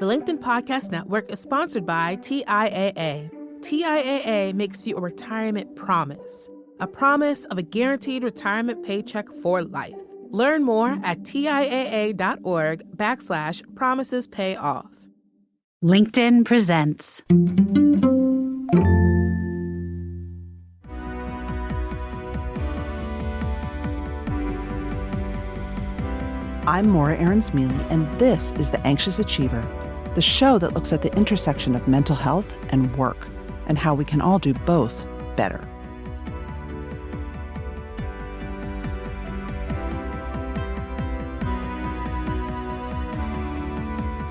The LinkedIn Podcast Network is sponsored by TIAA. TIAA makes you a retirement promise, a promise of a guaranteed retirement paycheck for life. Learn more at TIAA.org/promisespayoff. LinkedIn presents. I'm Aarons-Mele, and this is The Anxious Achiever, the show that looks at the intersection of mental health and work, and how we can all do both better.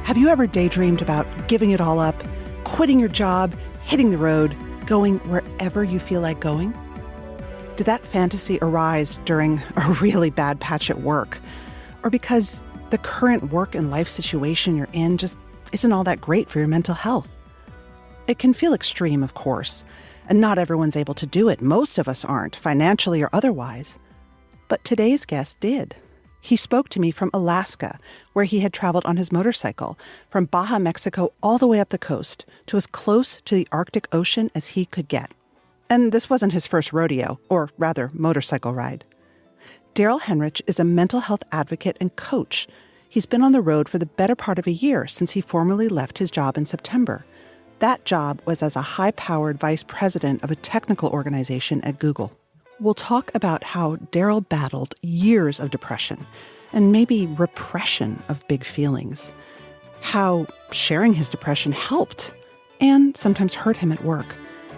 Have you ever daydreamed about giving it all up, quitting your job, hitting the road, going wherever you feel like going? Did that fantasy arise during a really bad patch at work? Or because the current work and life situation you're in just isn't all that great for your mental health? It can feel extreme, of course, and not everyone's able to do it. Most of us aren't, financially or otherwise. But today's guest did. He spoke to me from Alaska, where he had traveled on his motorcycle from Baja, Mexico, all the way up the coast to as close to the Arctic Ocean as he could get. And this wasn't his first rodeo, or rather, motorcycle ride. Daryll Henrich is a mental health advocate and coach. He's been on the road for the better part of a year since he formally left his job in September. That job was as a high-powered vice president of a technical organization at Google. We'll talk about how Daryll battled years of depression and maybe repression of big feelings, how sharing his depression helped and sometimes hurt him at work,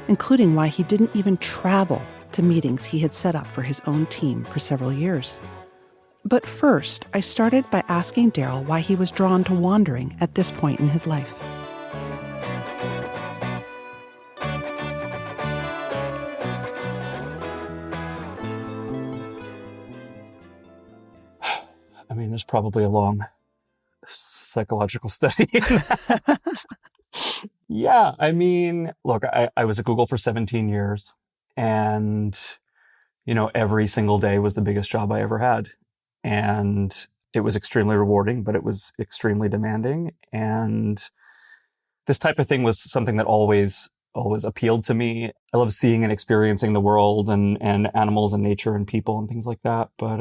including why he didn't even travel to meetings he had set up for his own team for several years. But first, I started by asking Daryll why he was drawn to wandering at this point in his life. I mean, there's probably a long psychological study in that. Yeah, I mean, look, I was at Google for 17 years. And, every single day was the biggest job I ever had. And it was extremely rewarding, but it was extremely demanding. And this type of thing was something that always appealed to me. I love seeing and experiencing the world and animals and nature and people and things like that. But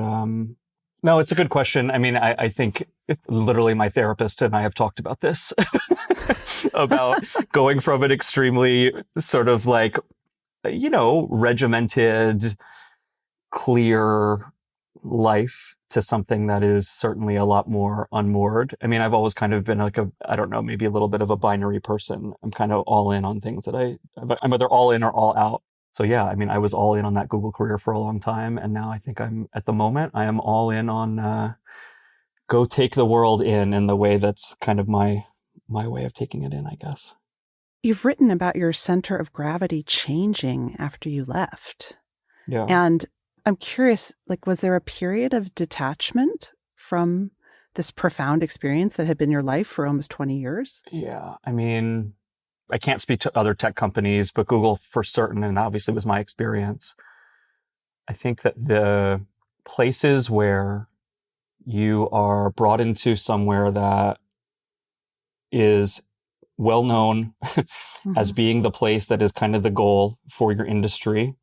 no, it's a good question. I mean, I think literally my therapist and I have talked about this, about going from an extremely sort of like, regimented, clear life to something that is certainly a lot more unmoored. I mean, I've always kind of been like maybe a little bit of a binary person. I'm kind of all in on things I'm either all in or all out. So yeah, I mean, I was all in on that Google career for a long time. And now I think I am all in on go take the world in the way that's kind of my way of taking it in, I guess. You've written about your center of gravity changing after you left. Yeah. And I'm curious, was there a period of detachment from this profound experience that had been your life for almost 20 years? Yeah. I mean, I can't speak to other tech companies, but Google for certain, and obviously was my experience. I think that the places where you are brought into somewhere that is well known as being the place that is kind of the goal for your industry,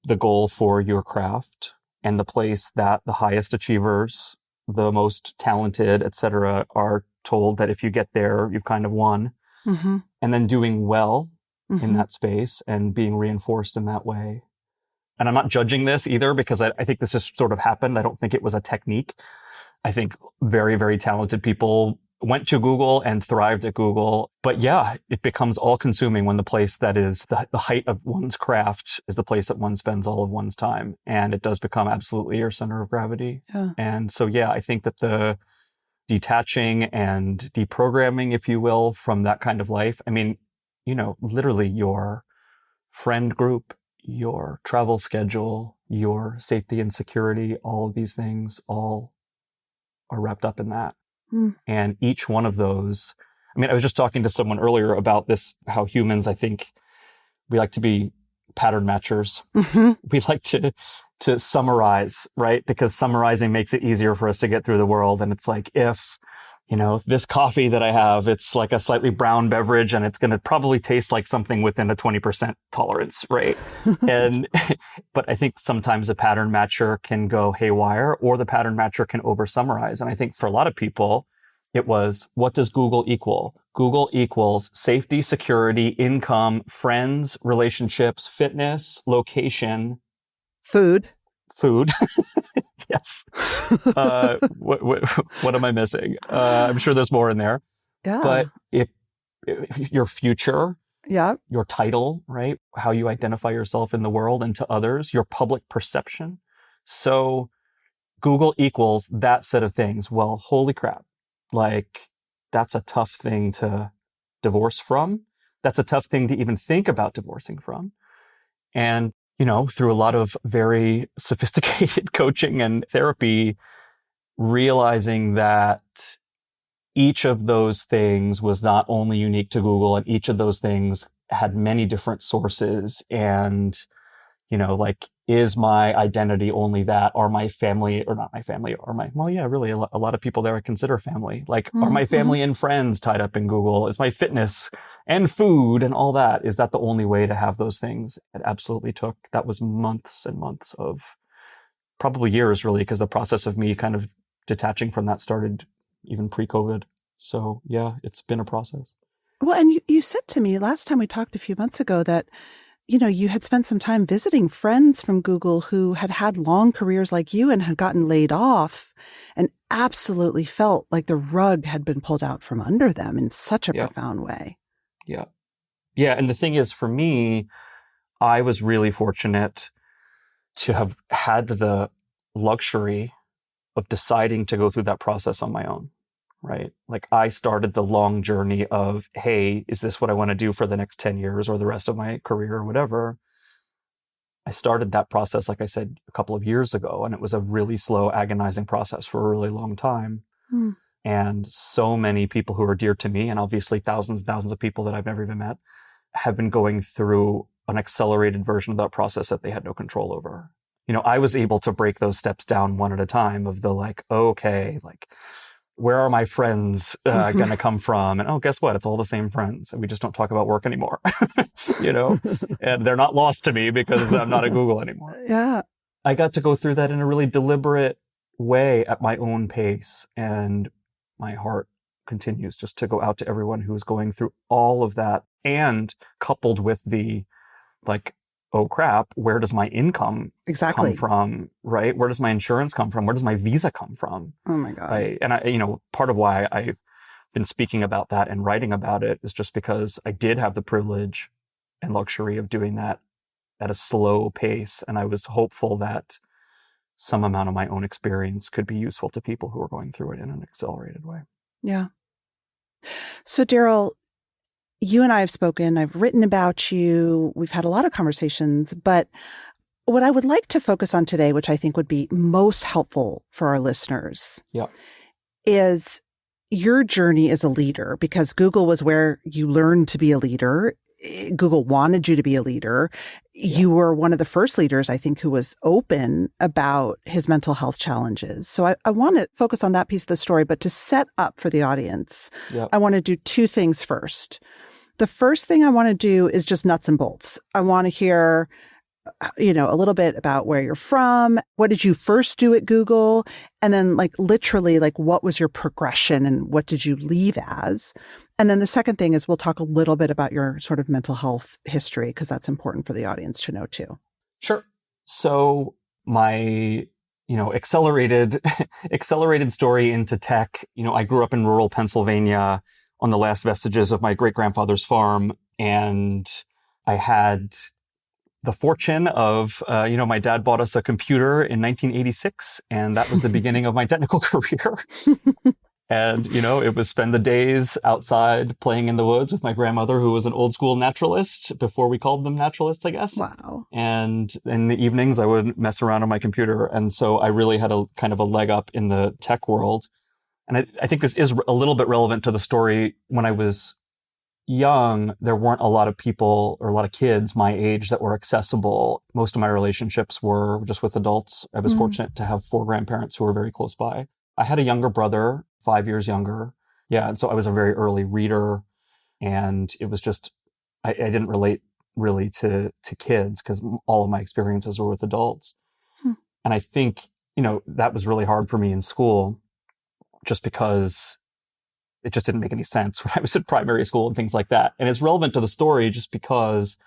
the goal for your craft, and the place that the highest achievers, the most talented, et cetera, are told that if you get there, you've kind of won. Mm-hmm. And then doing well in that space and being reinforced in that way. And I'm not judging this either, because I think this just sort of happened. I don't think it was a technique. I think very, very talented people went to Google and thrived at Google. But yeah, it becomes all consuming when the place that is the height of one's craft is the place that one spends all of one's time. And it does become absolutely your center of gravity. Yeah. And so, yeah, I think that the detaching and deprogramming, if you will, from that kind of life. I mean, literally your friend group, your travel schedule, your safety and security, all of these things all are wrapped up in that. And each one of those, I mean, I was just talking to someone earlier about this, how humans, I think, we like to be pattern matchers. Mm-hmm. We like to summarize, right? Because summarizing makes it easier for us to get through the world. And it's like, if this coffee that I have, it's like a slightly brown beverage and it's going to probably taste like something within a 20% tolerance, right? But I think sometimes a pattern matcher can go haywire, or the pattern matcher can over summarize. And I think for a lot of people, it was, what does Google equal? Google equals safety, security, income, friends, relationships, fitness, location. Food. Yes. What am I missing? I'm sure there's more in there. Yeah. But if your future, your title, right? How you identify yourself in the world and to others, your public perception. So Google equals that set of things. Well, holy crap. Like, that's a tough thing to divorce from. That's a tough thing to even think about divorcing from. And, through a lot of very sophisticated coaching and therapy, realizing that each of those things was not only unique to Google, and each of those things had many different sources. And, is my identity only that? Are my family, or not my family, really a lot of people there I consider family. Like, are my family and friends tied up in Google? Is my fitness and food and all that, is that the only way to have those things? It absolutely that was months and months of, probably years really, because the process of me kind of detaching from that started even pre-COVID. So yeah, it's been a process. Well, and you said to me last time we talked a few months ago that, you had spent some time visiting friends from Google who had had long careers like you and had gotten laid off and absolutely felt like the rug had been pulled out from under them in such a profound way. Yeah. Yeah. And the thing is, for me, I was really fortunate to have had the luxury of deciding to go through that process on my own. Right? Like, I started the long journey of, hey, is this what I want to do for the next 10 years or the rest of my career or whatever? I started that process, like I said, a couple of years ago, and it was a really slow, agonizing process for a really long time. And so many people who are dear to me, and obviously thousands and thousands of people that I've never even met, have been going through an accelerated version of that process that they had no control over. I was able to break those steps down one at a time of the where are my friends going to come from? And guess what? It's all the same friends. And we just don't talk about work anymore, and they're not lost to me because I'm not at Google anymore. Yeah. I got to go through that in a really deliberate way at my own pace. And my heart continues just to go out to everyone who is going through all of that. And coupled with the, oh crap, where does my income come from, right? Where does my insurance come from? Where does my visa come from? Oh my God. And part of why I've been speaking about that and writing about it is just because I did have the privilege and luxury of doing that at a slow pace. And I was hopeful that some amount of my own experience could be useful to people who are going through it in an accelerated way. Yeah. So Daryll, you and I have spoken, I've written about you, we've had a lot of conversations, but what I would like to focus on today, which I think would be most helpful for our listeners, is your journey as a leader, because Google was where you learned to be a leader. Google wanted you to be a leader. You were one of the first leaders, I think, who was open about his mental health challenges. So I want to focus on that piece of the story, but to set up for the audience, I want to do two things first. The first thing I want to do is just nuts and bolts. I want to hear, a little bit about where you're from. What did you first do at Google? And then literally, what was your progression and what did you leave as? And then the second thing is we'll talk a little bit about your sort of mental health history, because that's important for the audience to know too. Sure. So my, accelerated story into tech, I grew up in rural Pennsylvania on the last vestiges of my great-grandfather's farm. And I had the fortune of, my dad bought us a computer in 1986, and that was the beginning of my technical career. And, it was spend the days outside playing in the woods with my grandmother, who was an old school naturalist before we called them naturalists, I guess. Wow. And in the evenings, I would mess around on my computer. And so I really had a kind of a leg up in the tech world. And I think this is a little bit relevant to the story. When I was young, there weren't a lot of people or a lot of kids my age that were accessible. Most of my relationships were just with adults. I was fortunate to have 4 grandparents who were very close by. I had a younger brother, 5 years younger. Yeah. And so I was a very early reader, and it was just, I didn't relate really to kids because all of my experiences were with adults. And I think, that was really hard for me in school just because it just didn't make any sense when I was in primary school and things like that. And it's relevant to the story just because,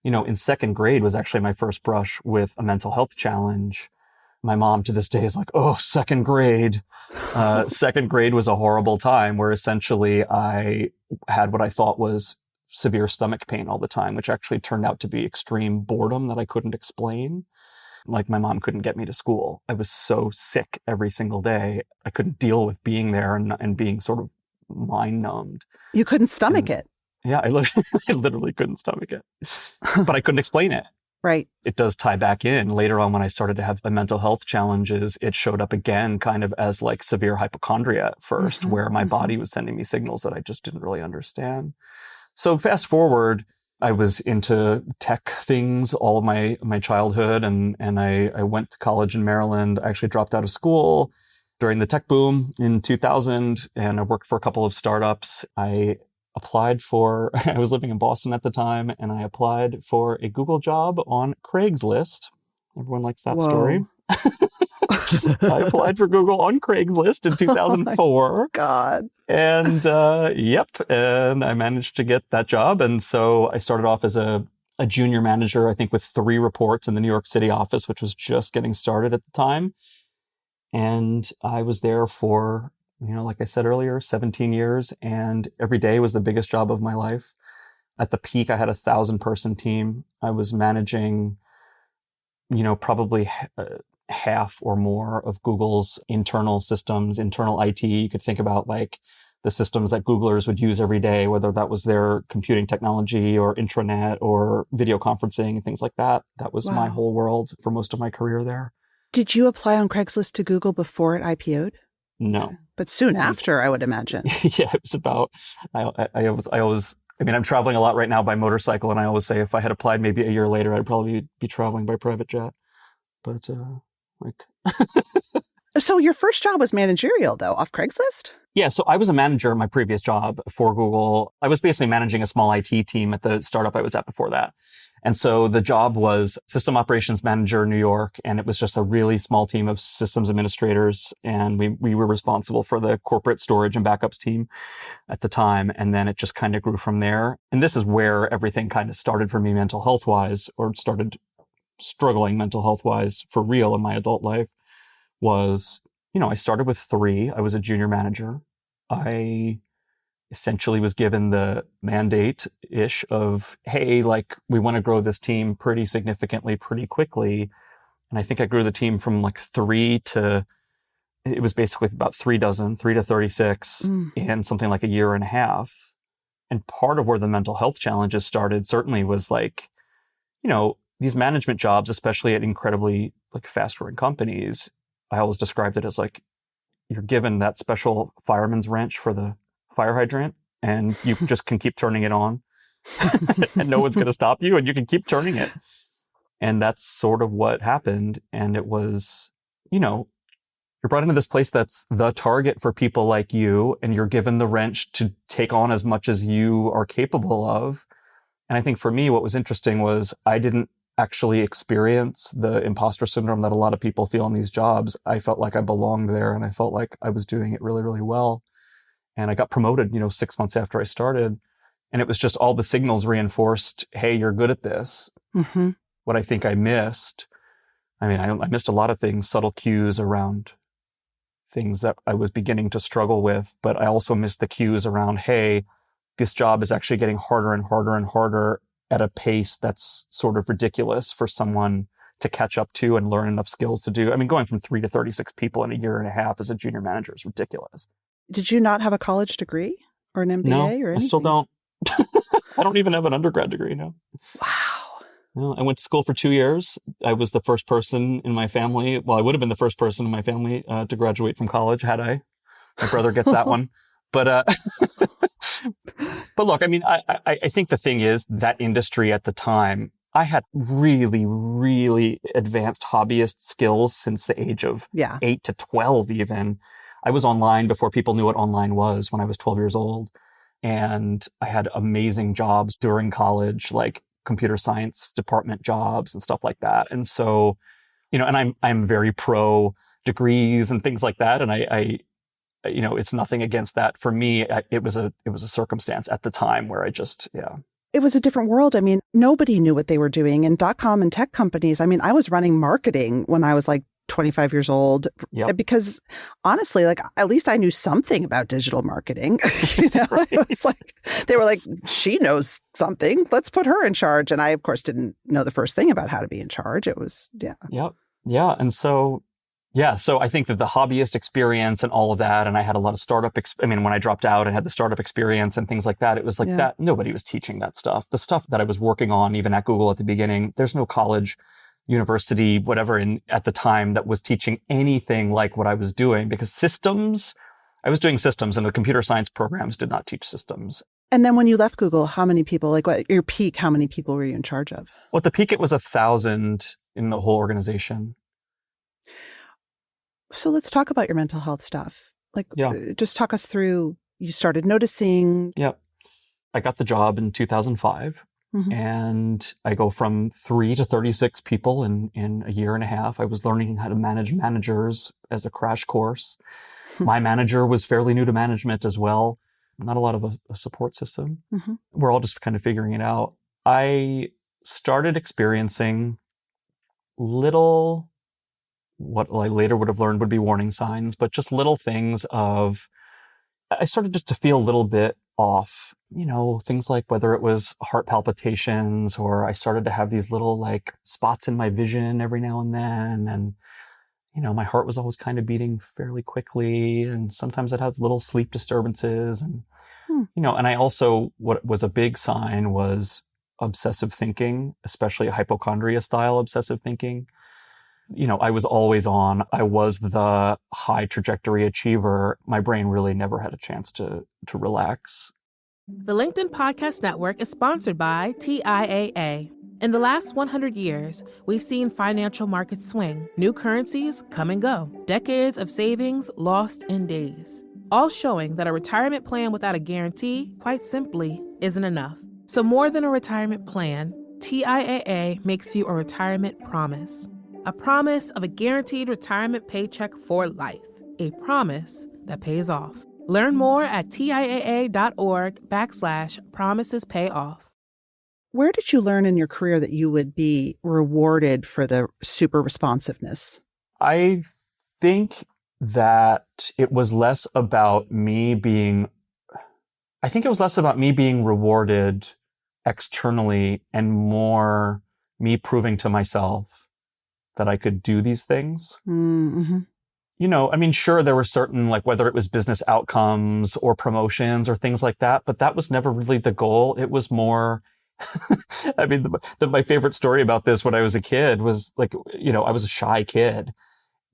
in second grade was actually my first brush with a mental health challenge. My mom to this day is like, oh, second grade. Second grade was a horrible time where essentially I had what I thought was severe stomach pain all the time, which actually turned out to be extreme boredom that I couldn't explain. Like my mom couldn't get me to school. I was so sick every single day. I couldn't deal with being there and being sort of mind numbed. You couldn't stomach it. Yeah, I literally couldn't stomach it, but I couldn't explain it. Right. It does tie back in. Later on, when I started to have mental health challenges, it showed up again kind of as like severe hypochondria at first, where my body was sending me signals that I just didn't really understand. So fast forward, I was into tech things all of my childhood, and I went to college in Maryland. I actually dropped out of school during the tech boom in 2000, and I worked for a couple of startups. I was living in Boston at the time, and I applied for a Google job on Craigslist. Everyone likes that story. I applied for Google on Craigslist in 2004. Oh God. And and I managed to get that job. And so I started off as a junior manager, I think with 3 reports in the New York City office, which was just getting started at the time. And I was there for, like I said earlier, 17 years. And every day was the biggest job of my life. At the peak, I had a 1,000-person team. I was managing, probably half or more of Google's internal systems, internal IT. You could think about like the systems that Googlers would use every day, whether that was their computing technology or intranet or video conferencing and things like that. That was my whole world for most of my career there. Did you apply on Craigslist to Google before it IPO'd? No. But soon after, I would imagine. Yeah, it was about, I'm traveling a lot right now by motorcycle, and I always say if I had applied maybe a year later, I'd probably be traveling by private jet. But So your first job was managerial, though, off Craigslist? Yeah, so I was a manager in my previous job for Google. I was basically managing a small IT team at the startup I was at before that. And so the job was system operations manager in New York, and it was just a really small team of systems administrators. And we were responsible for the corporate storage and backups team at the time. And then it just kind of grew from there. And this is where everything kind of started for me mental health wise, or started struggling mental health wise for real in my adult life was, I started with 3. I was a junior manager. I essentially was given the mandate-ish of, hey, like, we want to grow this team pretty significantly, pretty quickly. And I think I grew the team from like 3 to, it was basically about 3 to 36 in something like a year and a half. And part of where the mental health challenges started certainly was like, these management jobs, especially at incredibly like fast-growing companies, I always described it as like, you're given that special fireman's wrench for the fire hydrant, and you just can keep turning it on and no one's going to stop you, and you can keep turning it. And that's sort of what happened. And it was, you're brought into this place that's the target for people like you, and you're given the wrench to take on as much as you are capable of. And I think for me, what was interesting was I didn't actually experience the imposter syndrome that a lot of people feel in these jobs. I felt like I belonged there, and I felt like I was doing it really, really well. And I got promoted, 6 months after I started. And it was just all the signals reinforced, hey, you're good at this. Mm-hmm. What I think I missed, I missed a lot of things, subtle cues around things that I was beginning to struggle with. But I also missed the cues around, hey, this job is actually getting harder and harder and harder at a pace that's sort of ridiculous for someone to catch up to and learn enough skills to do. Going from 3 to 36 people in a year and a half as a junior manager is ridiculous. Did you not have a college degree or an MBA no, or anything? I still don't. I don't even have an undergrad degree now. Wow. Well, I went to school for 2 years. I was the first person in my family. Well, I would have been the first person in my family to graduate from college had I. My brother gets that one. But look, I think the thing is that industry at the time, I had really, really advanced hobbyist skills since the age of 8 to 12 even. I was online before people knew what online was when I was 12 years old. And I had amazing jobs during college, like computer science department jobs and stuff like that. And so, and I'm very pro degrees and things like that. And I it's nothing against that. For me, it was a circumstance at the time where I just, yeah. It was a different world. I mean, nobody knew what they were doing. And .com and tech companies, I mean, I was running marketing when I was like 25 years old. Yep. Because honestly, like, at least I knew something about digital marketing. Right. It was like, they were like, she knows something. Let's put her in charge. And I, of course, didn't know the first thing about how to be in charge. It was, yeah. Yep. Yeah. And so, yeah. So I think that the hobbyist experience and all of that, and I had a lot of startup, when I dropped out and had the startup experience and things like that, it was like that. Nobody was teaching that stuff. The stuff that I was working on, even at Google at the beginning, there's no college, university, whatever, at the time that was teaching anything like what I was doing, because I was doing systems, and the computer science programs did not teach systems. And then when you left Google, how many people, like what your peak, how many people were you in charge of? Well, at the peak, it was 1,000 in the whole organization. So let's talk about your mental health stuff. Like, just talk us through, you started noticing. Yep. I got the job in 2005. Mm-hmm. And I go from 3 to 36 people in a year and a half. I was learning how to manage managers as a crash course. My manager was fairly new to management as well. Not a lot of a support system. Mm-hmm. We're all just kind of figuring it out. I started experiencing little, what I later would have learned would be warning signs, but just little things I started just to feel a little bit off, things like whether it was heart palpitations, or I started to have these little like spots in my vision every now and then. And, my heart was always kind of beating fairly quickly. And sometimes I'd have little sleep disturbances and, and I also, what was a big sign was obsessive thinking, especially hypochondria style obsessive thinking. I was always on. I was the high trajectory achiever. My brain really never had a chance to relax. The LinkedIn Podcast Network is sponsored by TIAA. In the last 100 years, we've seen financial markets swing, new currencies come and go, decades of savings lost in days, all showing that a retirement plan without a guarantee, quite simply, isn't enough. So more than a retirement plan, TIAA makes you a retirement promise. A promise of a guaranteed retirement paycheck for life. A promise that pays off. Learn more at TIAA.org/promisespayoff. Where did you learn in your career that you would be rewarded for the super responsiveness? I think that it was less about me being rewarded externally and more me proving to myself that I could do these things. Mm-hmm. Sure, there were certain, like whether it was business outcomes or promotions or things like that, but that was never really the goal. It was more, my favorite story about this when I was a kid was like, I was a shy kid.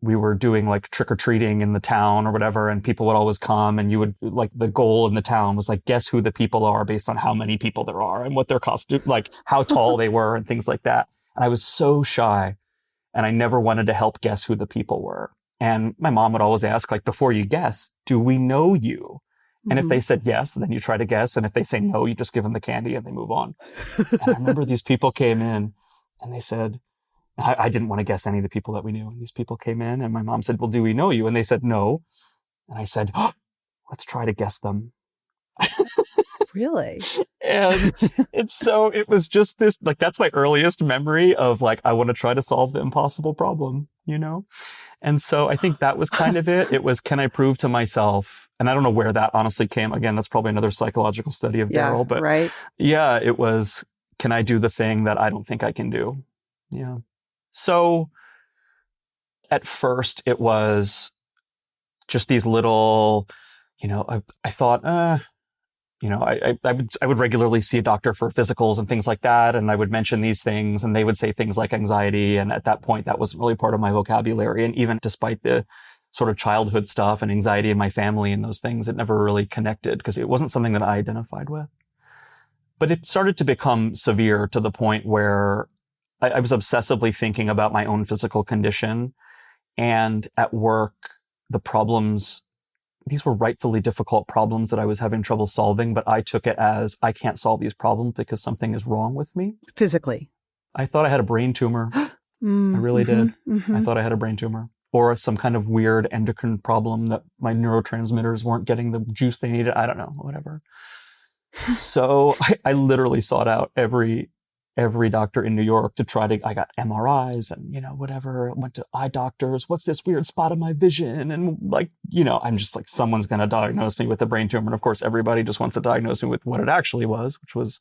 We were doing like trick-or-treating in the town or whatever, and people would always come, and you would, like, the goal in the town was like, guess who the people are based on how many people there are and what their costume, like how tall they were and things like that. And I was so shy. And I never wanted to help guess who the people were. And my mom would always ask, like, before you guess, do we know you? And if they said yes, then you try to guess. And if they say no, you just give them the candy and they move on. And I remember these people came in and they said, I didn't want to guess any of the people that we knew. And these people came in and my mom said, well, do we know you? And they said no. And I said, let's try to guess them. Really? And it was just this, like, that's my earliest memory of, like, I want to try to solve the impossible problem, And so I think that was kind of it. It was, can I prove to myself? And I don't know where that honestly came. Again, that's probably another psychological study of Daryll, but right. Yeah, it was, can I do the thing that I don't think I can do? Yeah. So at first it was just these little, I thought, I would regularly see a doctor for physicals and things like that. And I would mention these things and they would say things like anxiety. And at that point, that wasn't really part of my vocabulary. And even despite the sort of childhood stuff and anxiety in my family and those things, it never really connected because it wasn't something that I identified with. But it started to become severe to the point where I was obsessively thinking about my own physical condition. And at work, the problems these were rightfully difficult problems that I was having trouble solving, but I took it as I can't solve these problems because something is wrong with me. Physically. I thought I had a brain tumor. I really did. I thought I had a brain tumor or some kind of weird endocrine problem that my neurotransmitters weren't getting the juice they needed. I don't know, whatever. So I literally sought out every doctor in New York to try to, I got MRIs and, whatever. I went to eye doctors. What's this weird spot in my vision? And I'm just like, someone's going to diagnose me with a brain tumor. And of course, everybody just wants to diagnose me with what it actually was, which was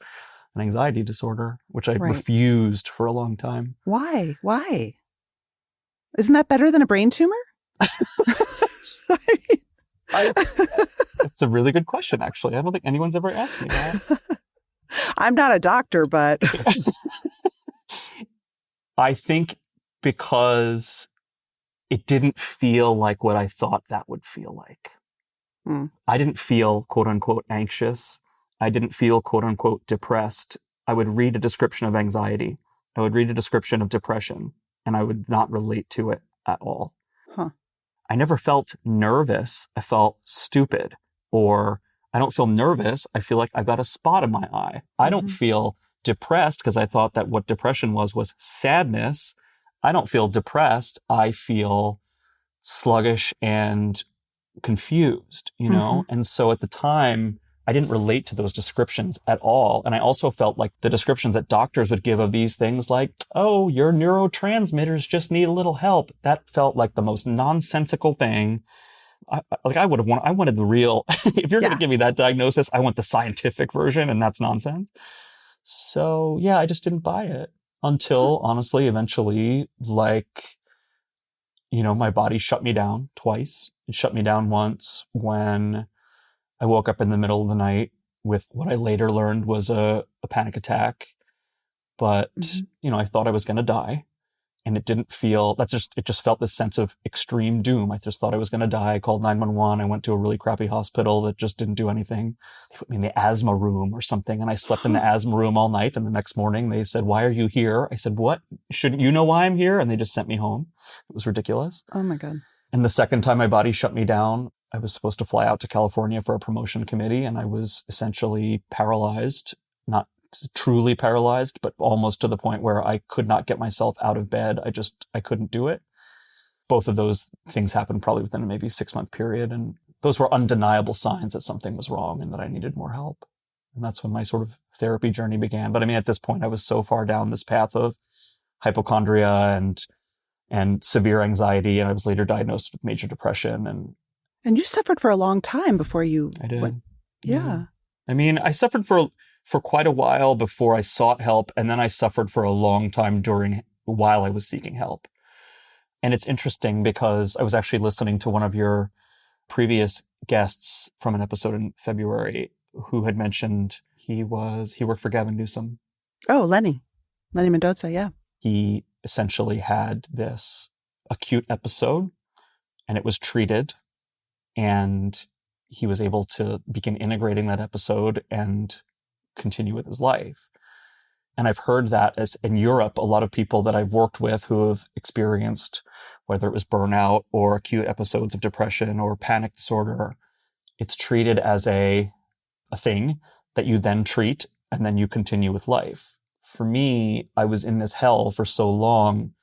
an anxiety disorder, which I refused for a long time. Why? Isn't that better than a brain tumor? It's a really good question, actually. I don't think anyone's ever asked me that. I'm not a doctor, but I think because it didn't feel like what I thought that would feel like. I didn't feel, quote unquote, anxious. I didn't feel, quote unquote, depressed. I would read a description of anxiety. I would read a description of depression, and I would not relate to it at all. I never felt nervous. I felt stupid. Or I don't feel nervous. I feel like I've got a spot in my eye. I don't feel depressed because I thought that what depression was sadness. I don't feel depressed. I feel sluggish and confused, And so at the time, I didn't relate to those descriptions at all. And I also felt like the descriptions that doctors would give of these things like, oh, your neurotransmitters just need a little help. That felt like the most nonsensical thing. I wanted the real, if you're going to give me that diagnosis, I want the scientific version, and that's nonsense. So yeah, I just didn't buy it until honestly, eventually, my body shut me down twice. It shut me down once when I woke up in the middle of the night with what I later learned was a panic attack. But, I thought I was going to die. And it didn't feel, it just felt this sense of extreme doom. I just thought I was going to die. I called 911. I went to a really crappy hospital that just didn't do anything. They put me in the asthma room or something. And I slept in the asthma room all night. And the next morning they said, why are you here? I said, what? Shouldn't you know why I'm here? And they just sent me home. It was ridiculous. Oh my God. And the second time my body shut me down, I was supposed to fly out to California for a promotion committee. And I was essentially paralyzed, not truly paralyzed, but almost to the point where I could not get myself out of bed. I couldn't do it. Both of those things happened probably within a maybe 6-month period. And those were undeniable signs that something was wrong and that I needed more help. And that's when my sort of therapy journey began. But I mean, at this point, I was so far down this path of hypochondria and severe anxiety. And I was later diagnosed with major depression. And you suffered for a long time before you... I did. Yeah. I mean, I suffered for quite a while before I sought help, and then I suffered for a long time while I was seeking help. And it's interesting because I was actually listening to one of your previous guests from an episode in February who had mentioned he worked for Gavin Newsom. Oh, Lenny Mendoza, yeah. He essentially had this acute episode, and it was treated, and he was able to begin integrating that episode and continue with his life. And I've heard that as in Europe, a lot of people that I've worked with who have experienced, whether it was burnout or acute episodes of depression or panic disorder, it's treated as a thing that you then treat and then you continue with life. For me, I was in this hell for so long.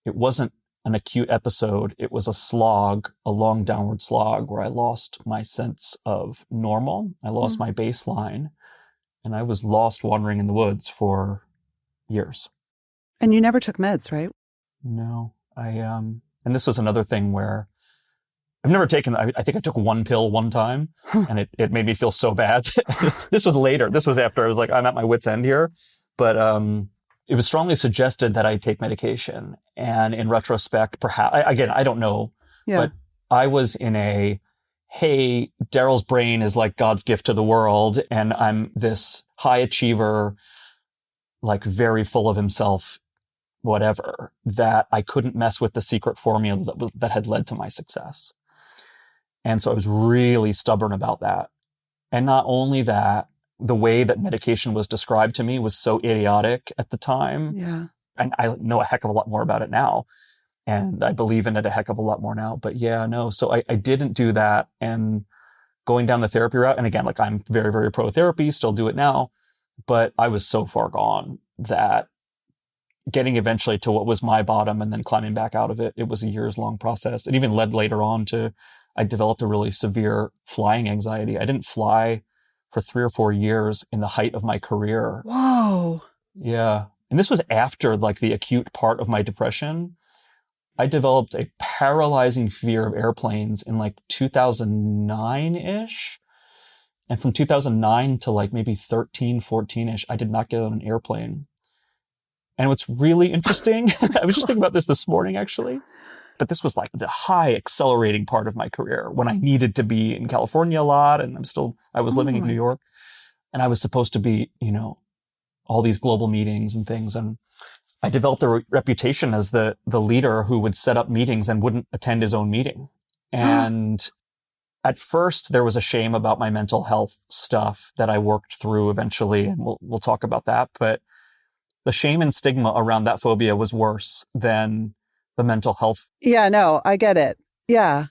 It wasn't an acute episode. It was a slog, a long downward slog where I lost my sense of normal. I lost my baseline. And I was lost wandering in the woods for years. And you never took meds, right? No, and this was another thing where I've never taken, I think I took one pill one time and it made me feel so bad. This was later. This was after I was like, I'm at my wit's end here. But it was strongly suggested that I take medication. And in retrospect, perhaps, again, I don't know, but I was in hey, Daryll's brain is like God's gift to the world. And I'm this high achiever, like very full of himself, whatever, that I couldn't mess with the secret formula that had led to my success. And so I was really stubborn about that. And not only that, the way that medication was described to me was so idiotic at the time. Yeah. And I know a heck of a lot more about it now. And I believe in it a heck of a lot more now. But yeah, no. So I didn't do that. And going down the therapy route, and again, like I'm very, very pro therapy, still do it now. But I was so far gone that getting eventually to what was my bottom and then climbing back out of it, it was a years long process. It even led later on to, I developed a really severe flying anxiety. I didn't fly for 3 or 4 years in the height of my career. Whoa. Yeah. And this was after like the acute part of my depression. I developed a paralyzing fear of airplanes in like 2009-ish. And from 2009 to like maybe 13, 14-ish, I did not get on an airplane. And what's really interesting, I was just thinking about this morning, actually, but this was like the high accelerating part of my career when I needed to be in California a lot. And I was living in New York, and I was supposed to be, all these global meetings and things. And I developed a reputation as the leader who would set up meetings and wouldn't attend his own meeting. And at first there was a shame about my mental health stuff that I worked through eventually. And we'll talk about that. But the shame and stigma around that phobia was worse than the mental health. Yeah, no, I get it. Yeah.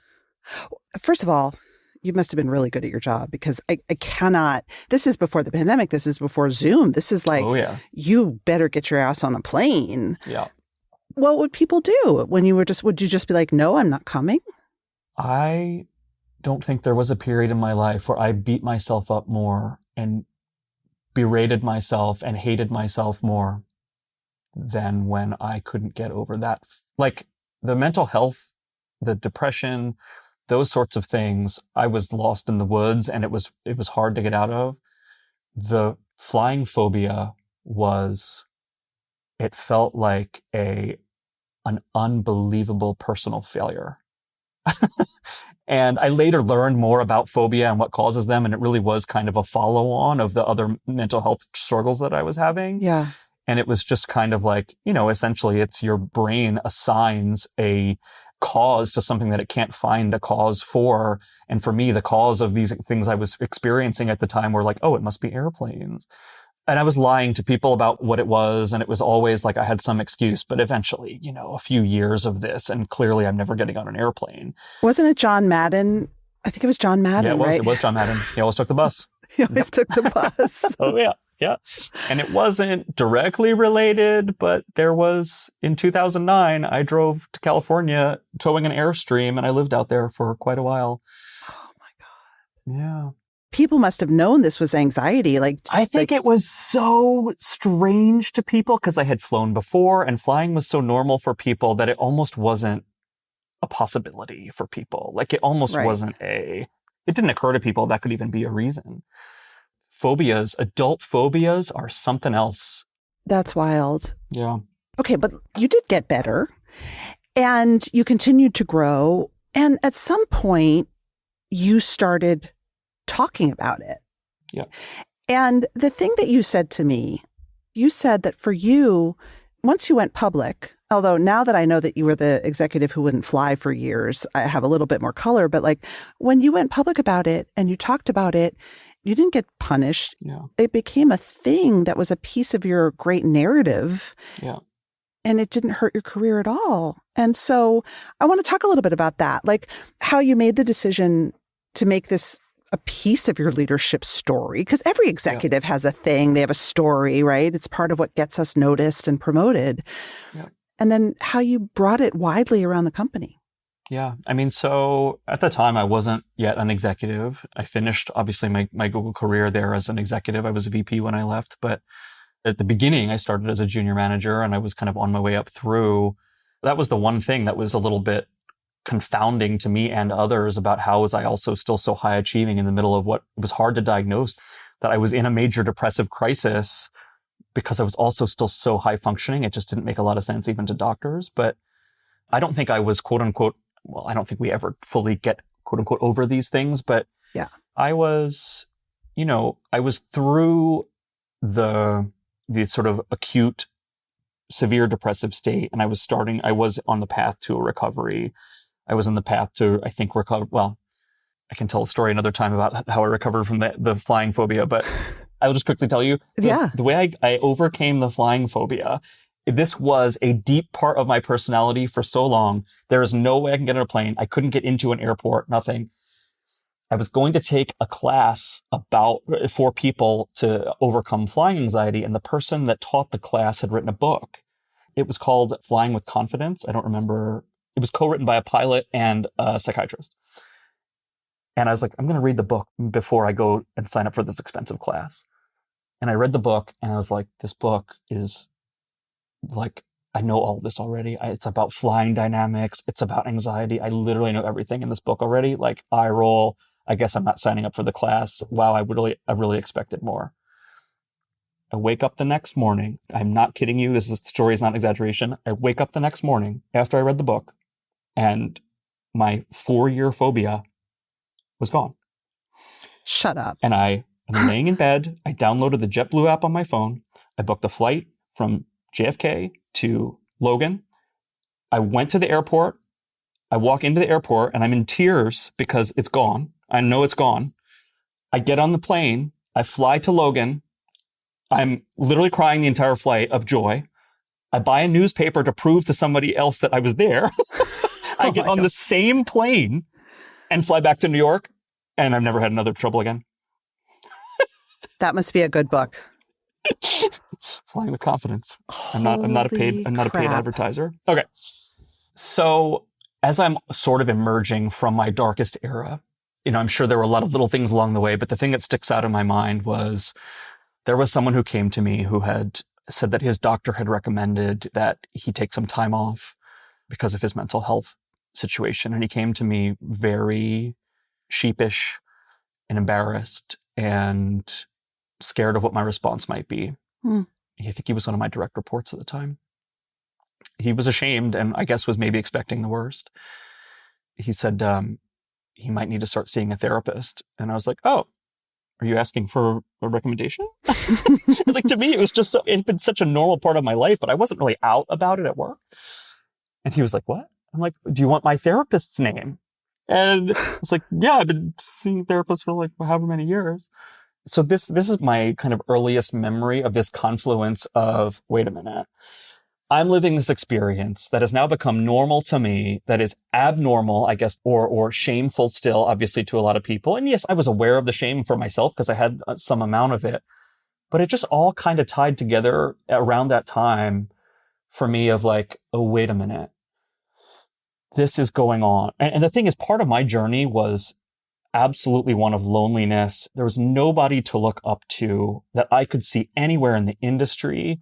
First of all, you must have been really good at your job, because I cannot, this is before the pandemic. This is before Zoom. This is like, you better get your ass on a plane. Yeah. What would people do when would you just be like, no, I'm not coming? I don't think there was a period in my life where I beat myself up more and berated myself and hated myself more than when I couldn't get over that. Like the mental health, the depression, those sorts of things, I was lost in the woods, and it was hard to get out of. The flying phobia it felt like an unbelievable personal failure. And I later learned more about phobia and what causes them. And it really was kind of a follow-on of the other mental health struggles that I was having. Yeah. And it was just kind of like, essentially it's your brain assigns a cause to something that it can't find a cause for. And for me, the cause of these things I was experiencing at the time were like, oh, it must be airplanes. And I was lying to people about what it was. And it was always like I had some excuse. But eventually, a few years of this, and clearly I'm never getting on an airplane. Wasn't it John Madden? I think it was John Madden, yeah, it was. right? It was John Madden. He always took the bus. He always took the bus. Oh, yeah. Yeah. And it wasn't directly related, but there was, in 2009, I drove to California towing an Airstream, and I lived out there for quite a while. Oh, my God. Yeah. People must have known this was anxiety. I think it was so strange to people because I had flown before, and flying was so normal for people that it almost wasn't a possibility for people. Like it almost wasn't it didn't occur to people that could even be a reason. Phobias, adult phobias are something else. That's wild. Yeah. Okay, but you did get better, and you continued to grow. And at some point you started talking about it. Yeah. And the thing that you said to me, you said that for you, once you went public, although now that I know that you were the executive who wouldn't fly for years, I have a little bit more color. But like when you went public about it and you talked about it, you didn't get punished. Yeah. It became a thing that was a piece of your great narrative. Yeah. And it didn't hurt your career at all. And so I want to talk a little bit about that, like how you made the decision to make this a piece of your leadership story, because every executive has a thing. They have a story, right? It's part of what gets us noticed and promoted. Yeah. And then how you brought it widely around the company. Yeah. I mean, so at the time I wasn't yet an executive. I finished obviously my Google career there as an executive. I was a VP when I left, but at the beginning I started as a junior manager, and I was kind of on my way up through. That was the one thing that was a little bit confounding to me and others about how was I also still so high achieving in the middle of what was hard to diagnose, that I was in a major depressive crisis because I was also still so high functioning. It just didn't make a lot of sense even to doctors. But I don't think I was quote unquote, well, I don't think we ever fully get quote unquote over these things, but yeah, I was through the sort of acute severe depressive state, and I was on the path to a recovery. I was on the path to, I think, recover. Well, I can tell a story another time about how I recovered from the flying phobia, but I'll just quickly tell you. The way I overcame the flying phobia This was a deep part of my personality for so long. There is no way I can get on a plane. I couldn't get into an airport, nothing. I was going to take a class for people to overcome flying anxiety, and the person that taught the class had written a book. It was called Flying with Confidence. I don't remember. It was co-written by a pilot and a psychiatrist. And I was like, I'm going to read the book before I go and sign up for this expensive class. And I read the book and I was like, this book is like, I know all this already. It's about flying dynamics. It's about anxiety. I literally know everything in this book already. Like, eye roll. I guess I'm not signing up for the class. Wow, I really expected more. I wake up the next morning. I'm not kidding you. This story is not an exaggeration. I wake up the next morning after I read the book and my 4-year phobia was gone. Shut up. And I'm laying in bed. I downloaded the JetBlue app on my phone. I booked a flight from JFK to Logan. I went to the airport. I walk into the airport and I'm in tears because it's gone. I know it's gone. I get on the plane. I fly to Logan. I'm literally crying the entire flight of joy. I buy a newspaper to prove to somebody else that I was there. I get on the same plane and fly back to New York, and I've never had another trouble again. That must be a good book. Flying with Confidence. I'm not a paid advertiser. Okay. So as I'm sort of emerging from my darkest era, I'm sure there were a lot of little things along the way, but the thing that sticks out in my mind was there was someone who came to me who had said that his doctor had recommended that he take some time off because of his mental health situation. And he came to me very sheepish and embarrassed and scared of what my response might be. I think he was one of my direct reports at the time. He was ashamed and I guess was maybe expecting the worst. He said he might need to start seeing a therapist. And I was like, oh, are you asking for a recommendation? Like, to me, it had been such a normal part of my life, but I wasn't really out about it at work. And he was like, what? I'm like, do you want my therapist's name? And I was like, yeah, I've been seeing therapists for like however many years. So this is my kind of earliest memory of this confluence of, wait a minute, I'm living this experience that has now become normal to me, that is abnormal, I guess, or shameful still, obviously, to a lot of people. And yes, I was aware of the shame for myself because I had some amount of it. But it just all kind of tied together around that time for me of like, oh, wait a minute. This is going on. And the thing is, part of my journey was absolutely one of loneliness. There was nobody to look up to that I could see anywhere in the industry,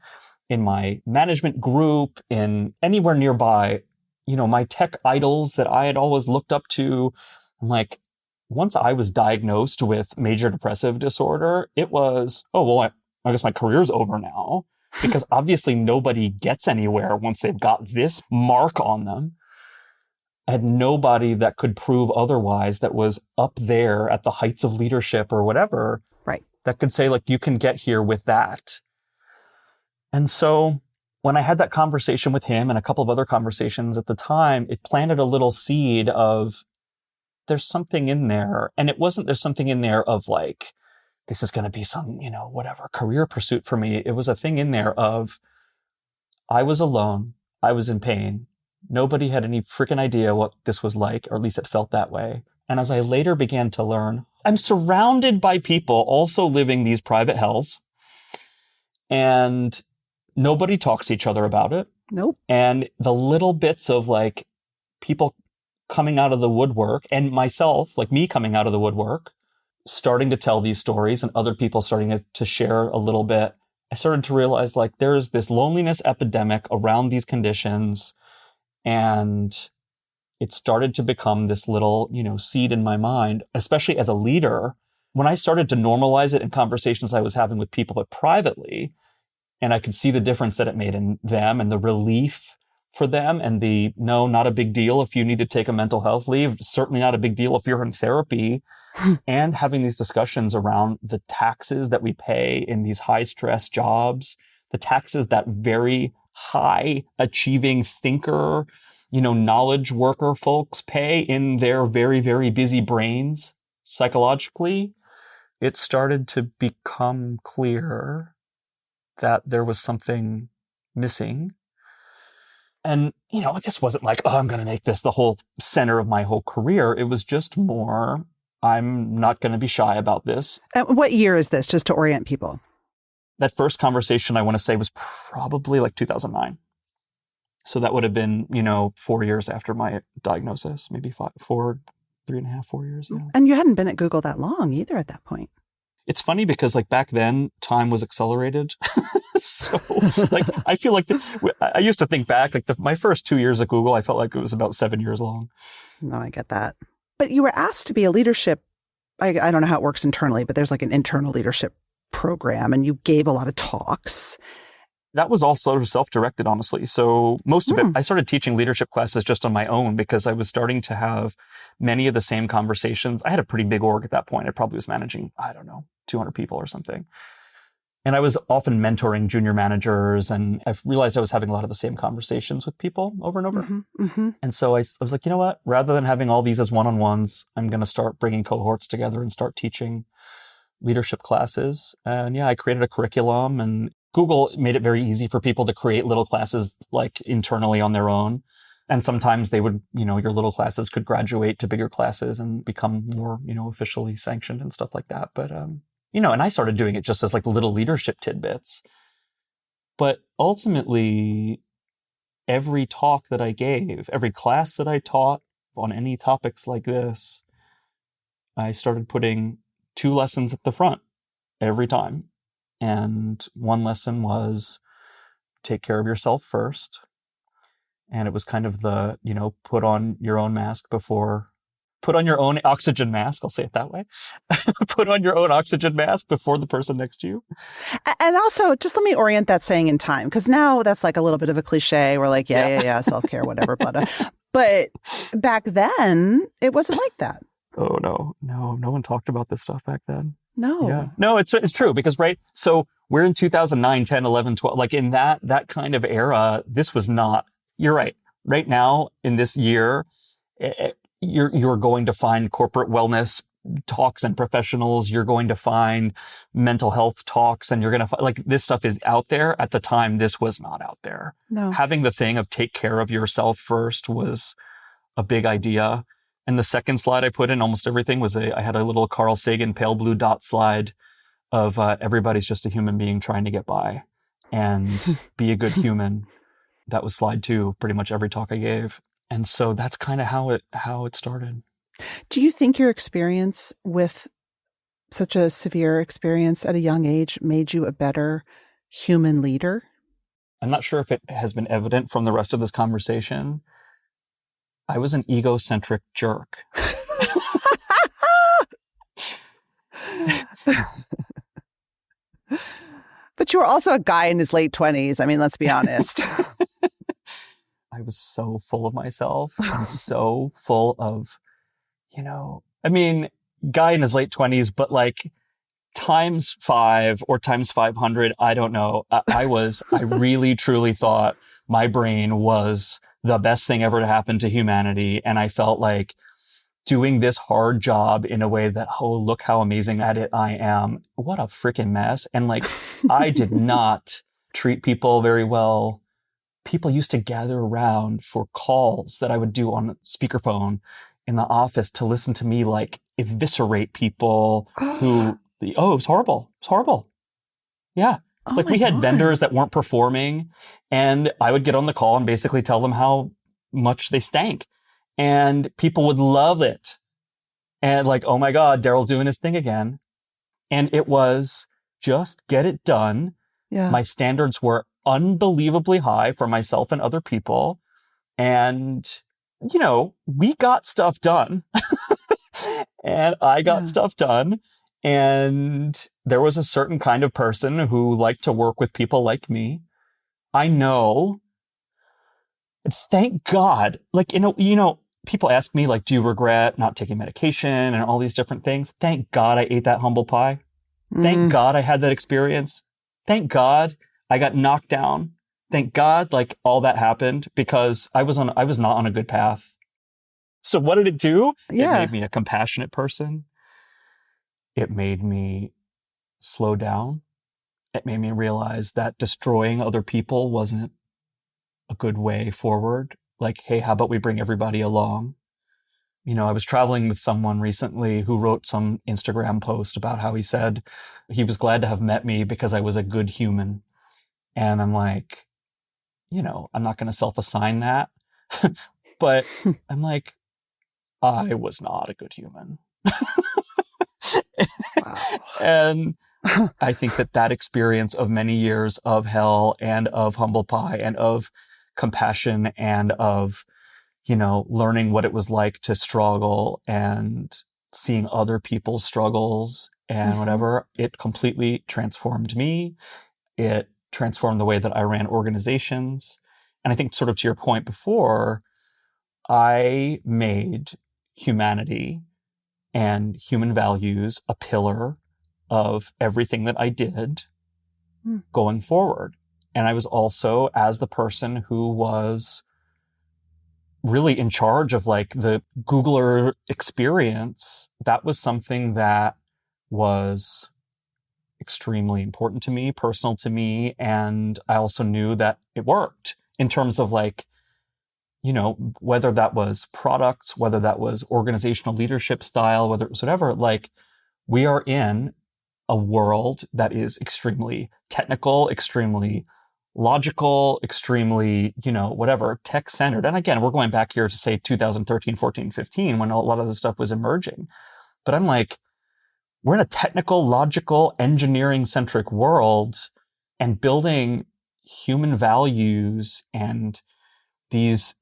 in my management group, in anywhere nearby. My tech idols that I had always looked up to. I'm like, once I was diagnosed with major depressive disorder, it was, oh, well, I guess my career's over now, because obviously nobody gets anywhere once they've got this mark on them. I had nobody that could prove otherwise, that was up there at the heights of leadership or whatever, right, that could say, like, you can get here with that. And so when I had that conversation with him and a couple of other conversations at the time, it planted a little seed of, there's something in there. And it wasn't there's something in there of like, this is going to be some, whatever career pursuit for me. It was a thing in there of, I was alone. I was in pain. Nobody had any freaking idea what this was like, or at least it felt that way. And as I later began to learn, I'm surrounded by people also living these private hells, and nobody talks to each other about it. Nope. And the little bits of like people coming out of the woodwork, and myself, like me coming out of the woodwork, starting to tell these stories and other people starting to share a little bit, I started to realize like there's this loneliness epidemic around these conditions. And it started to become this little, seed in my mind, especially as a leader. When I started to normalize it in conversations I was having with people, but privately, and I could see the difference that it made in them and the relief for them and the, no, not a big deal if you need to take a mental health leave, certainly not a big deal if you're in therapy, and having these discussions around the taxes that we pay in these high stress jobs, the taxes that very high achieving thinker, knowledge worker folks pay in their very, very busy brains psychologically. It started to become clear that there was something missing. And, this wasn't like, oh, I'm going to make this the whole center of my whole career. It was just more, I'm not going to be shy about this. What year is this, just to orient people? That first conversation, I want to say, was probably like 2009. So that would have been, 4 years after my diagnosis, maybe 4 years. Yeah. And you hadn't been at Google that long either at that point. It's funny because back then time was accelerated. So I feel like I used to think back, my first 2 years at Google, I felt like it was about 7 years long. No, I get that. But you were asked to be a leadership. I don't know how it works internally, but there's an internal leadership program, and you gave a lot of talks. That was all sort of self-directed, honestly. So most of it, I started teaching leadership classes just on my own because I was starting to have many of the same conversations. I had a pretty big org at that point. I probably was managing, 200 people or something. And I was often mentoring junior managers, and I realized I was having a lot of the same conversations with people over and over. And so I was like, you know what? Rather than having all these as one-on-ones, I'm going to start bringing cohorts together and start teaching leadership classes. And I created a curriculum, and Google made it very easy for people to create little classes internally on their own. And sometimes they would, your little classes could graduate to bigger classes and become more, officially sanctioned and stuff like that. But, and I started doing it just as little leadership tidbits. But ultimately, every talk that I gave, every class that I taught on any topics like this, I started putting 2 lessons at the front every time. And one lesson was take care of yourself first. And it was kind of the, put on your own oxygen mask. I'll say it that way. Put on your own oxygen mask before the person next to you. And also, just let me orient that saying in time, because now that's a little bit of a cliche. We're like, yeah, self-care, whatever, blah, blah. But back then, it wasn't like that. Oh, no one talked about this stuff back then. No. Yeah. No, it's true because, right. So we're in 2009, 10, 11, 12, in that kind of era, this was not, you're right. Right now in this year, you're going to find corporate wellness talks and professionals. You're going to find mental health talks, and you're going to find this stuff is out there. At the time, this was not out there. No. Having the thing of take care of yourself first was a big idea. And the second slide I put in almost everything was I had a little Carl Sagan pale blue dot slide of everybody's just a human being trying to get by and be a good human. That was slide 2, pretty much every talk I gave. And so that's kind of how it started. Do you think your experience with such a severe experience at a young age made you a better human leader? I'm not sure if it has been evident from the rest of this conversation. I was an egocentric jerk. But you were also a guy in his late 20s. I mean, let's be honest. I was so full of myself and so full of, guy in his late 20s, but times 5 or times 500, I don't know. I really, truly thought my brain was the best thing ever to happen to humanity. And I felt like doing this hard job in a way that, oh, look how amazing at it I am. What a freaking mess. And I did not treat people very well. People used to gather around for calls that I would do on speakerphone in the office to listen to me eviscerate people who, it was horrible. It's horrible. Yeah. Oh we had God. vendors that weren't performing, and I would get on the call and basically tell them how much they stank. And people would love it. And oh my God, Daryl's doing his thing again. And it was just get it done. Yeah. My standards were unbelievably high for myself and other people. And, we got stuff done. And I got stuff done. And there was a certain kind of person who liked to work with people like me. I know. Thank God. People ask me, do you regret not taking medication and all these different things? Thank God I ate that humble pie. Thank God I had that experience. Thank God I got knocked down. Thank God, all that happened because I was not on a good path. So what did it do? Yeah. It made me a compassionate person. It made me slow down. it made me realize that destroying other people wasn't a good way forward. Like, hey, how about we bring everybody along? I was traveling with someone recently who wrote some Instagram post about how he said he was glad to have met me because I was a good human. And I'm like, I'm not going to self-assign that. But I'm like, I was not a good human. Wow. And I think that experience of many years of hell and of humble pie and of compassion and of, learning what it was like to struggle and seeing other people's struggles and whatever, it completely transformed me. It transformed the way that I ran organizations. And I think, sort of to your point before, I made humanity and human values a pillar of everything that I did going forward. And I was also, as the person who was really in charge of like the Googler experience, that was something that was extremely important to me, personal to me. And I also knew that it worked in terms of like, whether that was products, whether that was organizational leadership style, whether it was whatever, like we are in a world that is extremely technical, extremely logical, extremely, whatever, tech-centered. And again, we're going back here to say 2013, 14, 15, when a lot of this stuff was emerging. But I'm like, we're in a technical, logical, engineering-centric world, and building human values and these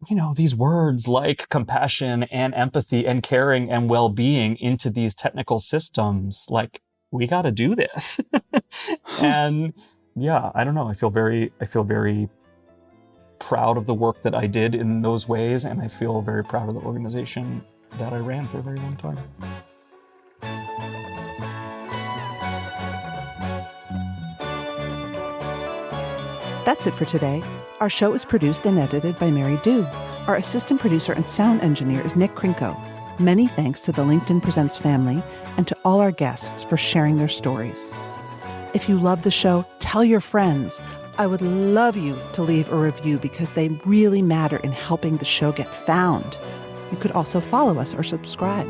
words like compassion and empathy and caring and well-being into these technical systems. Like, we got to do this. And yeah, I don't know. I feel very proud of the work that I did in those ways. And I feel very proud of the organization that I ran for a very long time. That's it for today. Our show is produced and edited by Mary Dew. Our assistant producer and sound engineer is Nick Krinko. Many thanks to the LinkedIn Presents family and to all our guests for sharing their stories. If you love the show, tell your friends. I would love you to leave a review because they really matter in helping the show get found. You could also follow us or subscribe.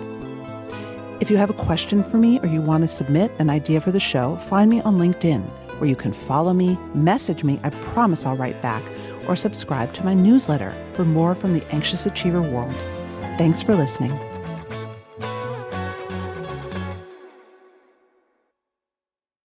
If you have a question for me or you want to submit an idea for the show, find me on LinkedIn, where you can follow me, message me, I promise I'll write back, or subscribe to my newsletter for more from the Anxious Achiever world. Thanks for listening.